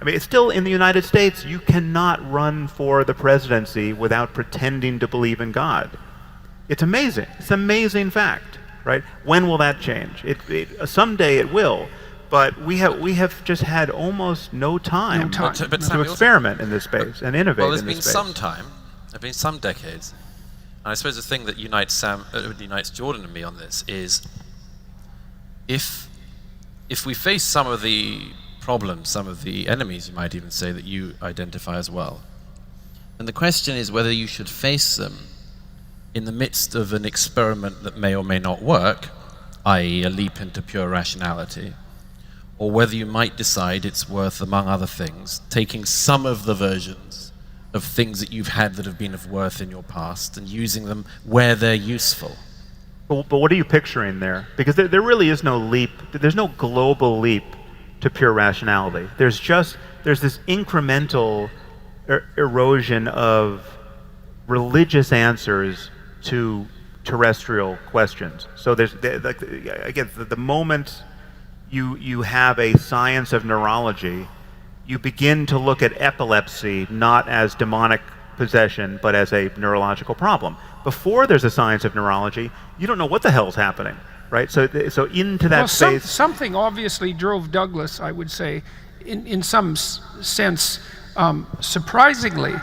mean, it's still in the United States, you cannot run for the presidency without pretending to believe in God. It's amazing. It's an amazing fact, right? When will that change? Someday it will, but we have just had almost no time, to experiment in this space and innovate in this space. Well, there's been some time. There've been some decades. And I suppose the thing that unites Jordan and me on this is if we face some of the problems, some of the enemies, you might even say, that you identify as well, and the question is whether you should face them in the midst of an experiment that may or may not work, i.e. a leap into pure rationality, or whether you might decide it's worth, among other things, taking some of the versions of things that you've had that have been of worth in your past and using them where they're useful. But what are you picturing there? Because there really is no leap, there's no global leap to pure rationality. There's this incremental erosion of religious answers to terrestrial questions. So there's, again, the moment you have a science of neurology, you begin to look at epilepsy not as demonic possession, but as a neurological problem. Before there's a science of neurology, you don't know what the hell's happening. Right, so into that space. Something obviously drove Douglas, I would say, in some sense, surprisingly,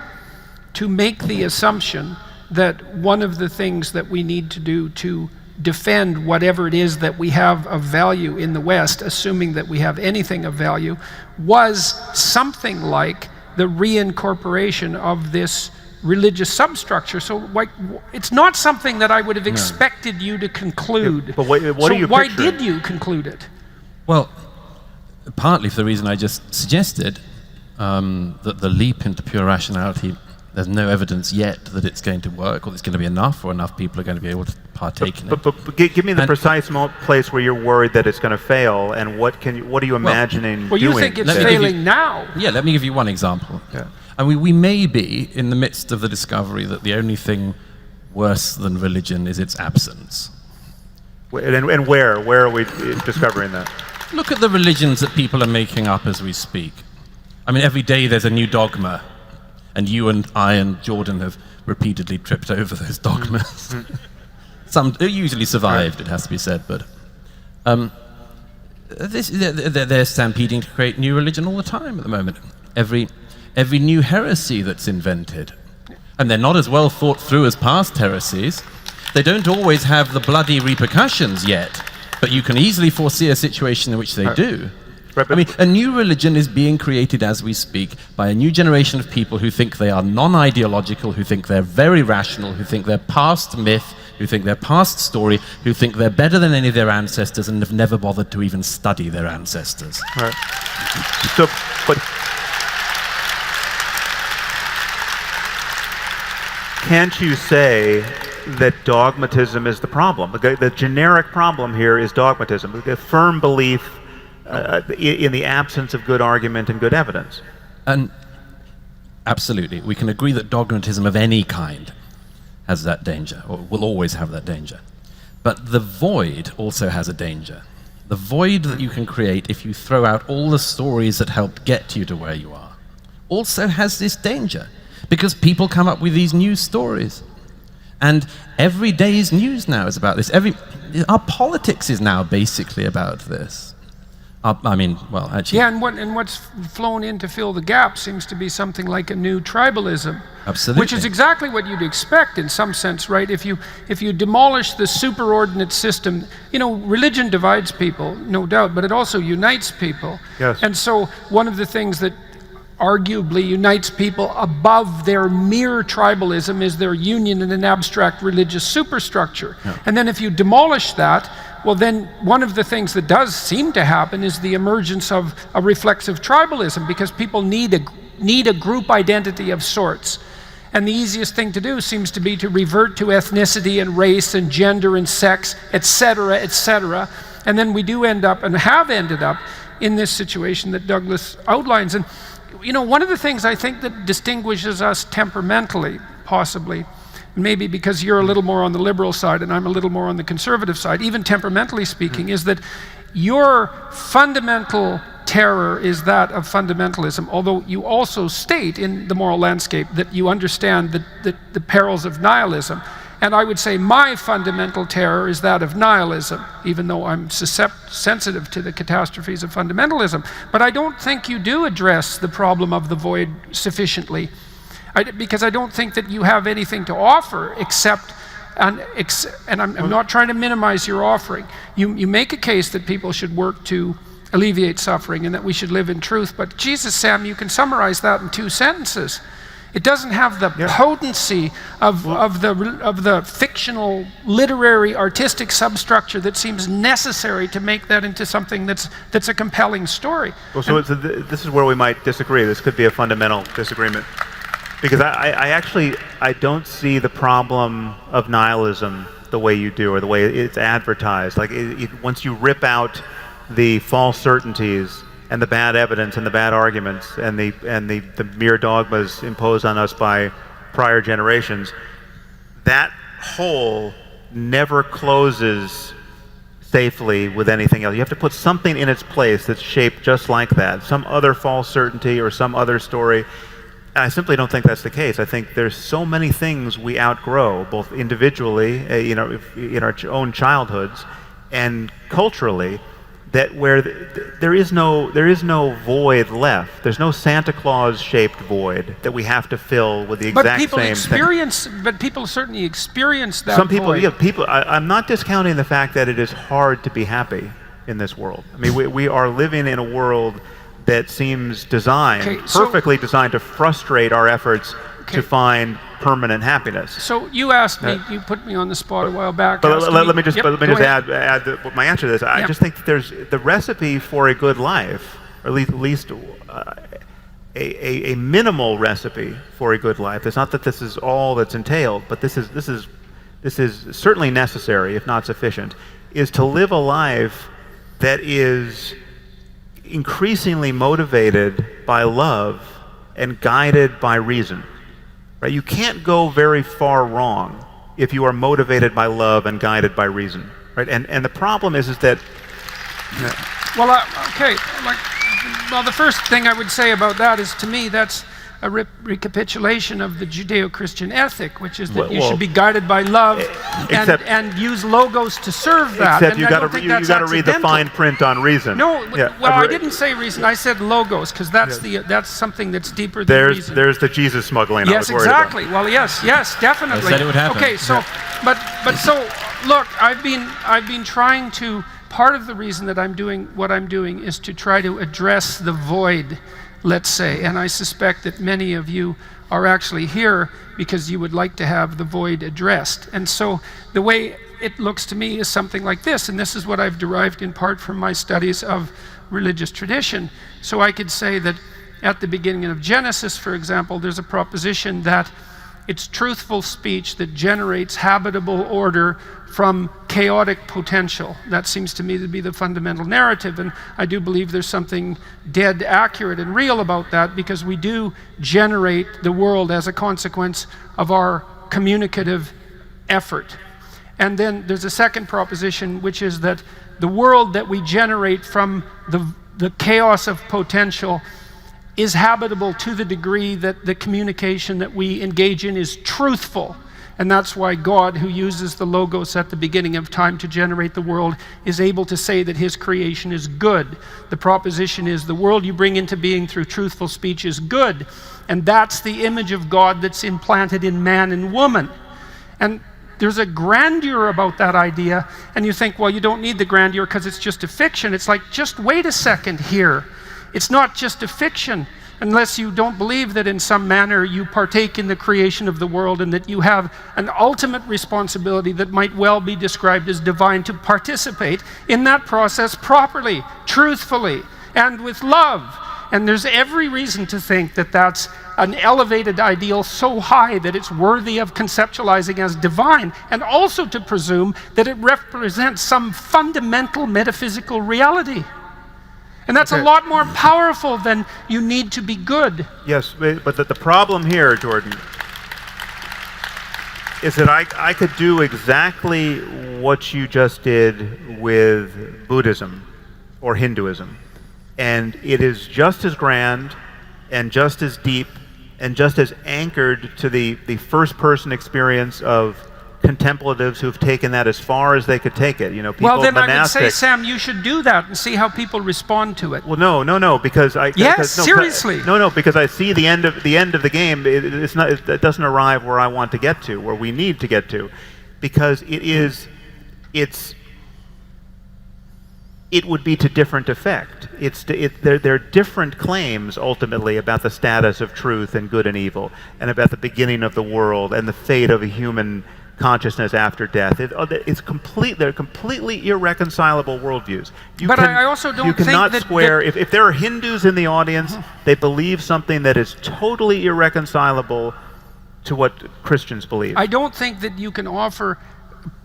to make the assumption that one of the things that we need to do to defend whatever it is that we have of value in the West, assuming that we have anything of value, was something like the reincorporation of this religious substructure. So it's not something that I would have expected you to conclude. But what are you why picturing? did you conclude it? Well, partly for the reason I just suggested, that the leap into pure rationality, there's no evidence yet that it's going to work, or it's going to be enough, or enough people are going to be able to partake in it. But give me the precise place where you're worried that it's going to fail, and what are you imagining Well, doing? you think it's failing now. Yeah, let me give you one example. Yeah. And we may be in the midst of the discovery that the only thing worse than religion is its absence. And where are we discovering that? Look at the religions that people are making up as we speak. I mean, every day there's a new dogma, and you and I and Jordan have repeatedly tripped over those dogmas. Some usually survived, it has to be said, but they're stampeding to create new religion all the time at the moment. Every new heresy that's invented. And they're not as well thought through as past heresies. They don't always have the bloody repercussions yet, but you can easily foresee a situation in which they do. I mean, a new religion is being created as we speak by a new generation of people who think they are non-ideological, who think they're very rational, who think they're past myth, who think they're past story, who think they're better than any of their ancestors and have never bothered to even study their ancestors. Right. So, but can't you say that dogmatism is the problem? The generic problem here is dogmatism, the firm belief in the absence of good argument and good evidence. And absolutely, we can agree that dogmatism of any kind has that danger, or will always have that danger. But the void also has a danger. The void that you can create if you throw out all the stories that helped get you to where you are also has this danger, because people come up with these new stories. And every day's news now is about this. Our politics is now basically about this. I mean, well, actually... Yeah, and what's flown in to fill the gap seems to be something like a new tribalism. Absolutely. Which is exactly what you'd expect in some sense, right? If you demolish the superordinate system, you know, religion divides people, no doubt, but it also unites people. Yes. And so one of the things that arguably unites people above their mere tribalism is their union in an abstract religious superstructure. Yeah. And then if you demolish that, well then one of the things that does seem to happen is the emergence of a reflexive tribalism, because people need a group identity of sorts. And the easiest thing to do seems to be to revert to ethnicity and race and gender and sex, etc., etc. And then we do end up, and have ended up, in this situation that Douglas outlines. And you know, one of the things I think that distinguishes us temperamentally, possibly, maybe because you're a little more on the liberal side and I'm a little more on the conservative side, even temperamentally speaking, is that your fundamental terror is that of fundamentalism, although you also state in The Moral Landscape that you understand the perils of nihilism. And I would say my fundamental terror is that of nihilism, even though I'm sensitive to the catastrophes of fundamentalism. But I don't think you do address the problem of the void sufficiently, because I don't think that you have anything to offer except, and I'm not trying to minimize your offering. You make a case that people should work to alleviate suffering and that we should live in truth, but Jesus, Sam, you can summarize that in 2 sentences. It doesn't have the potency of the fictional, literary, artistic substructure that seems necessary to make that into something that's a compelling story. Well, so this is where we might disagree. This could be a fundamental disagreement, because I don't see the problem of nihilism the way you do, or the way it's advertised. Like once you rip out the false certainties and the bad evidence and the bad arguments and the mere dogmas imposed on us by prior generations, that hole never closes safely with anything else. You have to put something in its place that's shaped just like that, some other false certainty or some other story. And I simply don't think that's the case. I think there's so many things we outgrow, both individually, in our own childhoods, and culturally, that where there is no void left. There's no Santa Claus-shaped void that we have to fill with the exact same thing. But people certainly experience that. Some people, void. I'm not discounting the fact that it is hard to be happy in this world. I mean, we are living in a world that seems perfectly designed to frustrate our efforts to find permanent happiness. So you asked me, you put me on the spot a while back. But let me just add my answer to this. I just think that there's the recipe for a good life, or at least a minimal recipe for a good life. It's not that this is all that's entailed, but this is certainly necessary, if not sufficient, is to live a life that is increasingly motivated by love and guided by reason. Right? You can't go very far wrong if you are motivated by love and guided by reason. Right? And the problem is that. Well, the first thing I would say about that is, to me, that's a recapitulation of the Judeo-Christian ethic, which is that you should be guided by love and use logos to serve that. Except you got to read the fine print on reason. No, I didn't say reason. I said logos, because that's something that's deeper than reason. There's the Jesus smuggling. Yes, exactly. Well, yes, definitely. I said it would happen. Okay, so, but so look, I've been trying to. Part of the reason that I'm doing what I'm doing is to try to address the void, let's say, and I suspect that many of you are actually here because you would like to have the void addressed. And so the way it looks to me is something like this, and this is what I've derived in part from my studies of religious tradition. So I could say that at the beginning of Genesis, for example, there's a proposition that it's truthful speech that generates habitable order from chaotic potential. That seems to me to be the fundamental narrative, and I do believe there's something dead accurate and real about that, because we do generate the world as a consequence of our communicative effort. And then there's a second proposition, which is that the world that we generate from the chaos of potential is habitable to the degree that the communication that we engage in is truthful. And that's why God, who uses the logos at the beginning of time to generate the world, is able to say that his creation is good. The proposition is the world you bring into being through truthful speech is good. And that's the image of God that's implanted in man and woman. And there's a grandeur about that idea. And you think, well, you don't need the grandeur because it's just a fiction. It's like, just wait a second here. It's not just a fiction, unless you don't believe that in some manner you partake in the creation of the world and that you have an ultimate responsibility that might well be described as divine to participate in that process properly, truthfully, and with love. And there's every reason to think that that's an elevated ideal so high that it's worthy of conceptualizing as divine, and also to presume that it represents some fundamental metaphysical reality. And that's a lot more powerful than you need to be good. Yes, but the problem here, Jordan, is that I could do exactly what you just did with Buddhism or Hinduism. And it is just as grand and just as deep and just as anchored to the first-person experience of contemplatives who've taken that as far as they could take it. People Well, then I would say, monastics. Sam, you should do that and see how people respond to it. Well, no, because I Yes, no, seriously. No, because I see the end of the game. It doesn't arrive where I want to get to, where we need to get to, because it would be to different effect. There are different claims ultimately about the status of truth and good and evil, and about the beginning of the world and the fate of a human consciousness after death. They're completely irreconcilable worldviews. I also don't you cannot think square. If there are Hindus in the audience, they believe something that is totally irreconcilable to what Christians believe. I don't think that you can offer,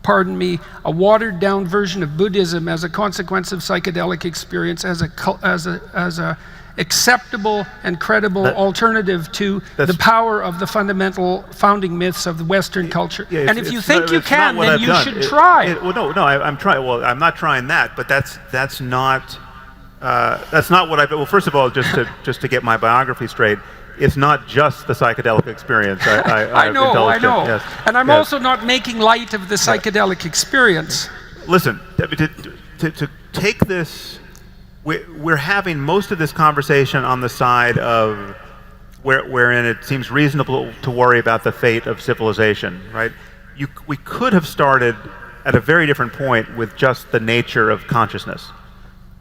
pardon me, a watered-down version of Buddhism as a consequence of psychedelic experience as a acceptable and credible alternative to the power of the fundamental founding myths of the Western culture. Yeah, and if you think you can, then you should try. I'm trying. Well, I'm not trying that, but that's not what I. Well, first of all, just to get my biography straight, it's not just the psychedelic experience. I know. Yes, and I'm yes. also not making light of the psychedelic experience. Listen, to take this. We're having most of this conversation on the side of wherein it seems reasonable to worry about the fate of civilization, right? We could have started at a very different point with just the nature of consciousness,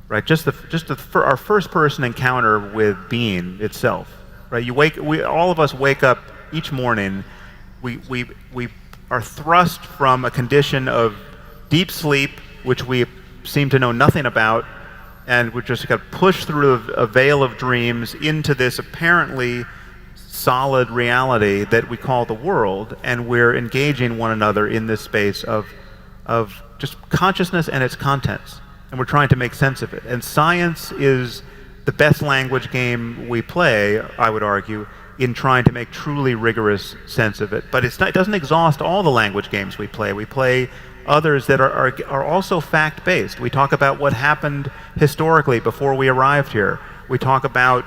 right? For our first-person encounter with being itself, right? All of us wake up each morning. We are thrust from a condition of deep sleep, which we seem to know nothing about, and we're just got pushed through a veil of dreams into this apparently solid reality that we call the world, and we're engaging one another in this space of just consciousness and its contents, and we're trying to make sense of it. And science is the best language game we play, I would argue, in trying to make truly rigorous sense of it. But it doesn't exhaust all the language games we play. We play others that are also fact-based. We talk about what happened historically before we arrived here. We talk about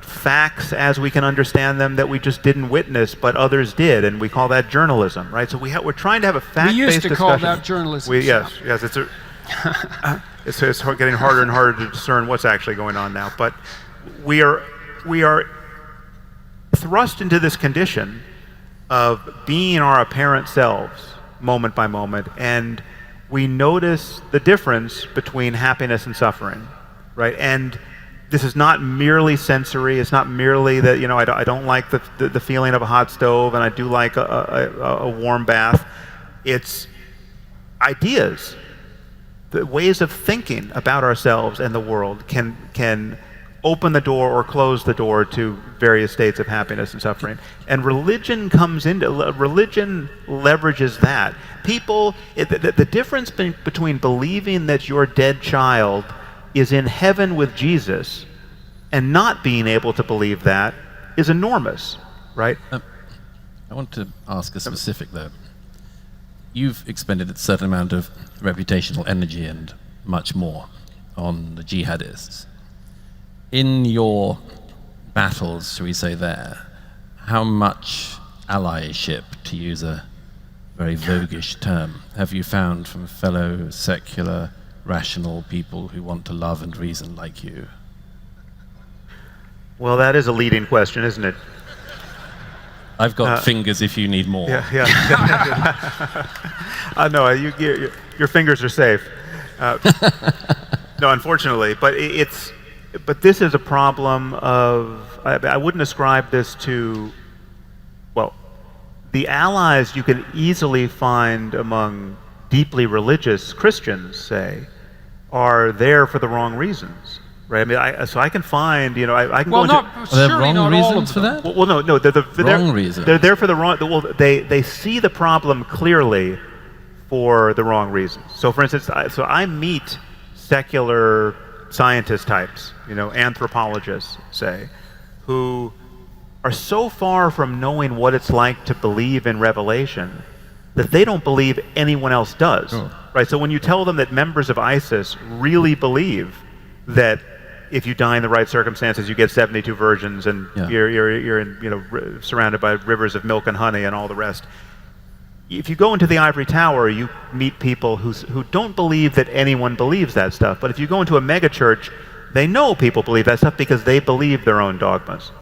facts as we can understand them that we just didn't witness, but others did, and we call that journalism, right? So we're trying to have a fact-based discussion. We used to call that journalism. Yes, it's getting harder and harder to discern what's actually going on now. But we are thrust into this condition of being our apparent selves, moment by moment, and we notice the difference between happiness and suffering, right? And this is not merely sensory. It's not merely that I don't like the feeling of a hot stove, and I do like a warm bath. It's ideas, the ways of thinking about ourselves and the world can open the door or close the door to various states of happiness and suffering. And religion leverages that. The difference between believing that your dead child is in heaven with Jesus and not being able to believe that is enormous, right? I want to ask a specific, though. You've expended a certain amount of reputational energy and much more on the jihadists. In your battles, shall we say there, how much allyship, to use a very voguish term, have you found from fellow secular, rational people who want to love and reason like you? Well, that is a leading question, isn't it? I've got fingers if you need more. Yeah. No, your fingers are safe. No, unfortunately, but this is a problem of, I wouldn't ascribe this to, well, the allies you can easily find among deeply religious Christians, say, are there for the wrong reasons, right? I mean, I can find, I can well, go into... not, Are there surely wrong not all reasons of for them. that? Well, no, they're Wrong reasons. They're there for the wrong. Well, they see the problem clearly for the wrong reasons. So, for instance, I meet secular scientist types, anthropologists, say, who are so far from knowing what it's like to believe in revelation that they don't believe anyone else does. Oh. Right? So when you tell them that members of ISIS really believe that if you die in the right circumstances, you get 72 virgins, and Yeah. you're in, surrounded by rivers of milk and honey and all the rest. If you go into the ivory tower, you meet people who don't believe that anyone believes that stuff. But if you go into a mega church, they know people believe that stuff because they believe their own dogmas.